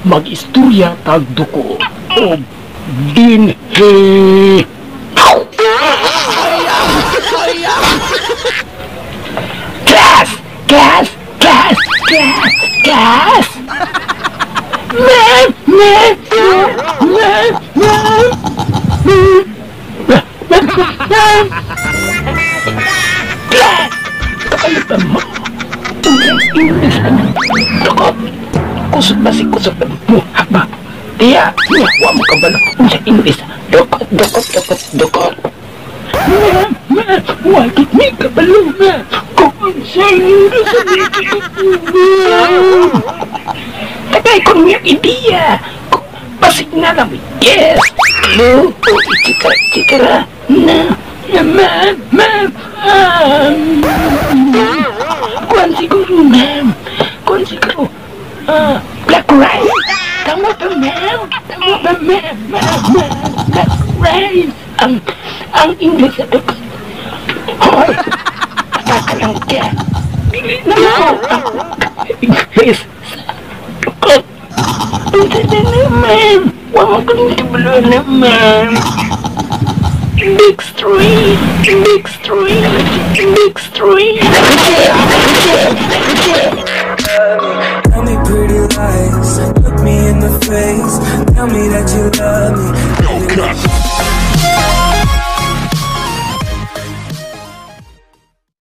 mag-istorya tagduko o dinhe. Class! Class! Class! Class! Class! Ma'am! Ma'am! Ma'am! Ma'am! Ma'am! Class! Kakalitan mo. English ano? Dukot! Kusot ba si kusot mo? Haba? Tiya! Huwag mo kabalo. Sa English. Dukot! Dukot! Dukot! Dukot! Ma'am! Ma'am! Wakit may kabalo na! Kung sa'yo na sa video! Tagay ko niyang ideya! Pasig na lang may guess! Hello? O ichikara na! Ma'am! Ma'am! Kuhan siguro, ma'am! Kuhan siguro! Black rice! Tama ba, ma'am? Tama ba, ma'am? Black rice! Ang English na dukot! Hoy! Nakakalang ka! Dili na ako! English sa dukot! Hindi na, ma'am! Huwag mo kong tibalo na, ma'am! Big street! Big street! Big street! Tell me pretty lies, look me in the face. Tell me that you love me,